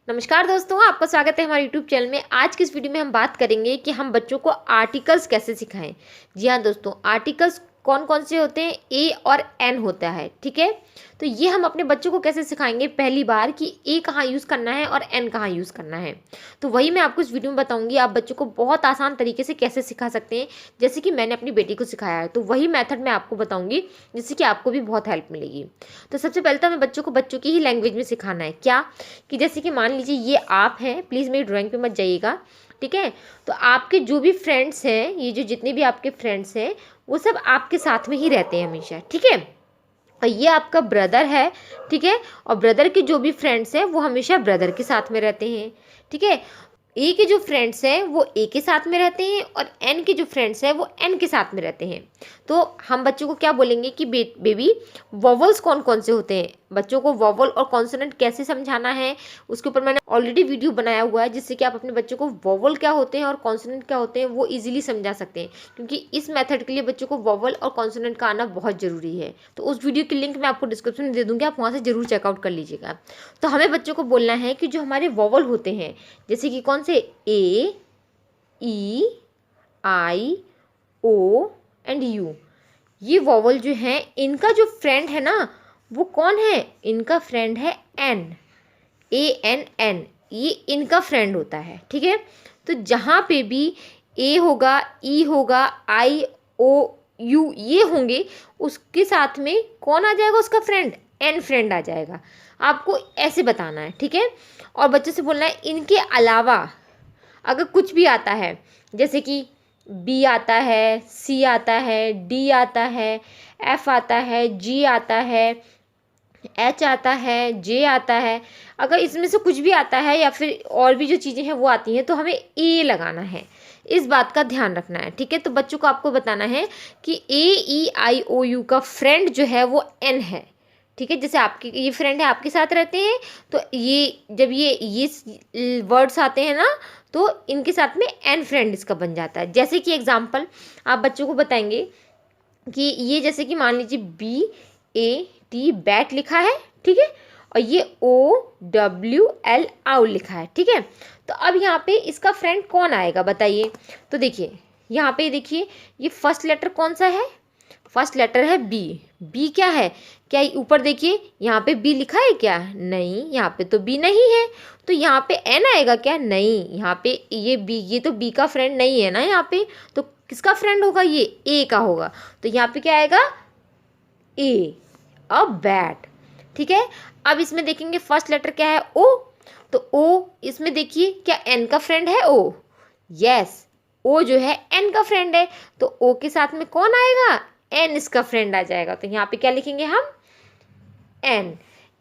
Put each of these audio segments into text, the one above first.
नमस्कार दोस्तों, आपका स्वागत है हमारे YouTube चैनल में। आज की इस वीडियो में हम बात करेंगे कि हम बच्चों को आर्टिकल्स कैसे सिखाएं। जी हाँ दोस्तों, आर्टिकल्स कौन कौन से होते हैं, ए और एन होता है, ठीक है। तो ये हम अपने बच्चों को कैसे सिखाएंगे पहली बार कि ए कहाँ यूज़ करना है और एन कहाँ यूज़ करना है। तो वही मैं आपको इस वीडियो में बताऊंगी। आप बच्चों को बहुत आसान तरीके से कैसे सिखा सकते हैं, जैसे कि मैंने अपनी बेटी को सिखाया है। तो वही मेथड मैं आपको बताऊंगी, जिससे कि आपको भी बहुत हेल्प मिलेगी। तो सबसे पहले तो हमें बच्चों को बच्चों की ही लैंग्वेज में सिखाना है। क्या कि जैसे कि मान लीजिए ये आप हैं, प्लीज़ मेरी ड्राइंग पे मत जाइएगा, ठीक है। तो आपके जो भी फ्रेंड्स हैं, ये जो जितने भी आपके फ्रेंड्स हैं, वो सब आपके साथ में ही रहते हैं हमेशा, ठीक है। और ये आपका ब्रदर है, ठीक है। और ब्रदर के जो भी फ्रेंड्स हैं वो हमेशा ब्रदर के साथ में रहते हैं, ठीक है। ए के जो फ्रेंड्स हैं वो ए के साथ में रहते हैं और एन के जो फ्रेंड्स हैं वो एन के साथ में रहते हैं। तो हम बच्चों को क्या बोलेंगे कि बेबी वॉवल्स कौन कौन से होते हैं। बच्चों को वॉवल और कॉन्सोनेंट कैसे समझाना है, उसके ऊपर मैंने ऑलरेडी वीडियो बनाया हुआ है, जिससे कि आप अपने बच्चों को वॉवल क्या होते हैं और कॉन्सोनेंट क्या होते हैं वो इजीली समझा सकते हैं। क्योंकि इस मेथड के लिए बच्चों को वॉवल और कॉन्सोनेंट का आना बहुत ज़रूरी है। तो उस वीडियो की लिंक मैं आपको डिस्क्रिप्शन में दे दूँगी, आप वहाँ से ज़रूर चेकआउट कर लीजिएगा। तो हमें बच्चों को बोलना है कि जो हमारे वॉवल होते हैं, जैसे कि कौन से, ए, ई, आई, ओ एंड यू, ये वॉवल जो हैं इनका जो फ्रेंड है ना, वो कौन है, इनका फ्रेंड है एन, ए एन एन, ये इनका फ्रेंड होता है, ठीक है। तो जहाँ पे भी ए होगा, ई होगा, आई, ओ, यू ये होंगे, उसके साथ में कौन आ जाएगा, उसका फ्रेंड एन फ्रेंड आ जाएगा। आपको ऐसे बताना है, ठीक है। और बच्चों से बोलना है इनके अलावा अगर कुछ भी आता है, जैसे कि बी आता है, सी आता है, डी आता है, एफ आता है, जी आता है, एच आता है, जे आता है, अगर इसमें से कुछ भी आता है या फिर और भी जो चीज़ें हैं वो आती हैं, तो हमें ए लगाना है। इस बात का ध्यान रखना है, ठीक है। तो बच्चों को आपको बताना है कि ए, ई, आई, ओ, यू का फ्रेंड जो है वो एन है, ठीक है। जैसे आपके ये फ्रेंड है, आपके साथ रहते हैं, तो ये जब ये वर्ड्स आते हैं ना, तो इनके साथ में एन फ्रेंड इसका बन जाता है। जैसे कि एग्जाम्पल आप बच्चों को बताएंगे कि ये, जैसे कि मान लीजिए बी ए टी बैट लिखा है, ठीक है। और ये ओ डब्ल्यू एल आउल लिखा है, ठीक है। तो अब यहाँ पे इसका फ्रेंड कौन आएगा बताइए। तो देखिए यहाँ पे देखिए, ये फर्स्ट लेटर कौन सा है, फर्स्ट लेटर है बी। बी क्या है, क्या ऊपर देखिए यहाँ पे बी लिखा है क्या, नहीं, यहाँ पे तो बी नहीं है। तो यहाँ पे एन आएगा क्या, नहीं, यहाँ पे ये बी, ये तो बी का फ्रेंड नहीं है ना यहाँ पे। तो किसका फ्रेंड होगा, ये ए का होगा। तो यहाँ पे क्या आएगा, ए, अ बैट, ठीक है। अब इसमें देखेंगे फर्स्ट लेटर क्या है, ओ। तो ओ इसमें देखिए क्या एन का फ्रेंड है ओ, यस, ओ जो है एन का फ्रेंड है। तो ओ के साथ में कौन आएगा, एन इसका फ्रेंड आ जाएगा। तो यहाँ पे क्या लिखेंगे हम, एन।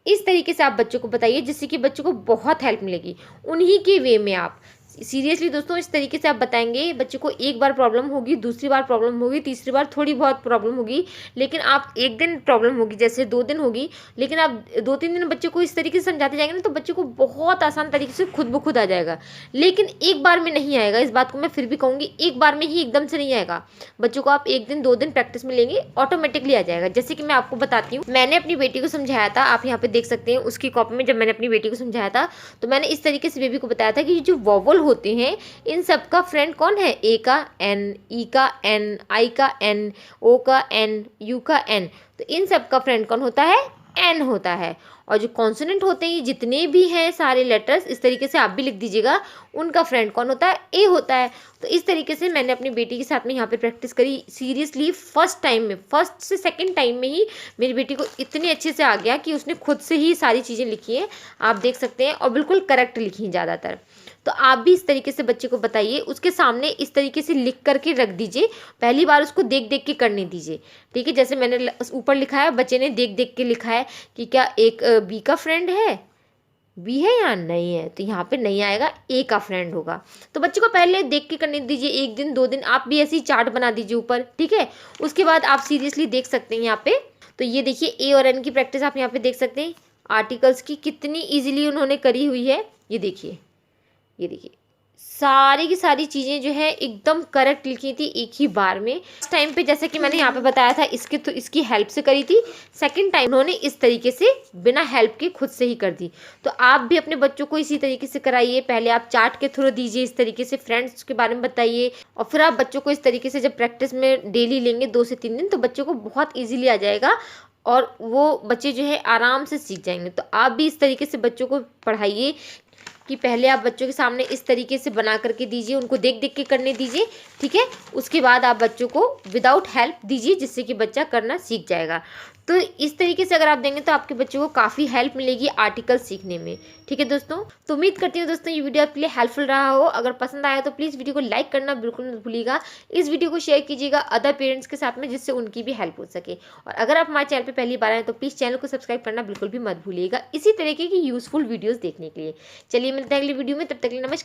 इस तरीके से आप बच्चों को बताइए, जिससे कि बच्चों को बहुत हेल्प मिलेगी। उन्हीं के वे में आप सीरियसली दोस्तों इस तरीके से आप बताएंगे, बच्चे को एक बार प्रॉब्लम होगी, दूसरी बार प्रॉब्लम होगी, तीसरी बार थोड़ी बहुत प्रॉब्लम होगी, लेकिन आप एक दिन प्रॉब्लम होगी, जैसे 2 दिन होगी, लेकिन आप 2-3 दिन बच्चे को इस तरीके से समझाते जाएंगे ना, तो बच्चे को बहुत आसान तरीके से खुद ब खुद आ जाएगा। लेकिन एक बार में नहीं आएगा, इस बात को मैं फिर भी कहूँगी, एक बार में ही एकदम से नहीं आएगा। बच्चों को आप 1 दिन 2 दिन प्रैक्टिस में लेंगे, ऑटोमेटिकली आ जाएगा। जैसे कि मैं आपको बताती हूँ, मैंने अपनी बेटी को समझाया था, आप यहाँ पे देख सकते हैं उसकी कॉपी में, जब मैंने अपनी बेटी को समझाया था तो मैंने इस तरीके से बेबी को बताया था कि जो वॉवल होते हैं इन सब का फ्रेंड कौन है, ए का एन, ई का एन, आई का एन, ओ का एन, यू का एन। तो इन सब का फ्रेंड कौन होता है, एन होता है। और जो कॉन्सोनेंट होते हैं, ये जितने भी हैं सारे लेटर्स, इस तरीके से आप भी लिख दीजिएगा, उनका फ्रेंड कौन होता है, ए होता है। तो इस तरीके से मैंने अपनी बेटी के साथ में यहाँ पे प्रैक्टिस करी। सीरियसली फर्स्ट टाइम में, फर्स्ट से सेकंड टाइम में ही मेरी बेटी को इतने अच्छे से आ गया कि उसने खुद से ही सारी चीज़ें लिखी हैं, आप देख सकते हैं, और बिल्कुल करेक्ट लिखी हैं ज़्यादातर। तो आप भी इस तरीके से बच्चे को बताइए, उसके सामने इस तरीके से लिख करके रख दीजिए, पहली बार उसको देख देख के करने दीजिए, ठीक है। जैसे मैंने ऊपर लिखा है, बच्चे ने देख देख के लिखा है कि क्या एक बी का फ्रेंड है, बी है या नहीं है, तो यहाँ पे नहीं आएगा, ए का फ्रेंड होगा। तो बच्चे को पहले देख के करने दीजिए, 1 दिन 2 दिन आप भी ऐसी चार्ट बना दीजिए ऊपर, ठीक है। उसके बाद आप सीरियसली देख सकते हैं यहाँ पे। तो ये देखिए ए और एन की प्रैक्टिस आप यहाँ पे देख सकते हैं, आर्टिकल्स की कितनी ईजिली उन्होंने करी हुई है। ये देखिए, ये देखिए, सारी की सारी चीज़ें जो है एकदम करेक्ट लिखी थी एक ही बार में। इस टाइम पे जैसे कि मैंने यहाँ पे बताया था इसकी हेल्प से करी थी। सेकंड टाइम उन्होंने इस तरीके से बिना हेल्प के खुद से ही कर दी। तो आप भी अपने बच्चों को इसी तरीके से कराइए। पहले आप चार्ट के थ्रू दीजिए, इस तरीके से फ्रेंड्स के बारे में बताइए, और फिर आप बच्चों को इस तरीके से जब प्रैक्टिस में डेली लेंगे 2 से 3 दिन, तो बच्चों को बहुत ईजिली आ जाएगा और वो बच्चे जो है आराम से सीख जाएंगे। तो आप भी इस तरीके से बच्चों को पढ़ाइए कि पहले आप बच्चों के सामने इस तरीके से बना करके दीजिए, उनको देख देख के करने दीजिए, ठीक है। उसके बाद आप बच्चों को विदाउट हेल्प दीजिए, जिससे कि बच्चा करना सीख जाएगा। तो इस तरीके से अगर आप देंगे तो आपके बच्चों को काफ़ी हेल्प मिलेगी आर्टिकल सीखने में, ठीक है दोस्तों। तो उम्मीद करती हूँ दोस्तों ये वीडियो आपके लिए हेल्पफुल रहा हो। अगर पसंद आया तो प्लीज़ वीडियो को लाइक करना बिल्कुल मत भूलिएगा। इस वीडियो को शेयर कीजिएगा अदर पेरेंट्स के साथ में, जिससे उनकी भी हेल्प हो सके। और अगर आप हमारे चैनल पर पहली बार आए तो प्लीज़ चैनल को सब्सक्राइब करना बिल्कुल भी मत भूलिएगा, इसी तरीके की यूज़फुल वीडियोज़ देखने के लिए। चलिए मिलते हैं अगली वीडियो में, तब तक के लिए नमस्कार।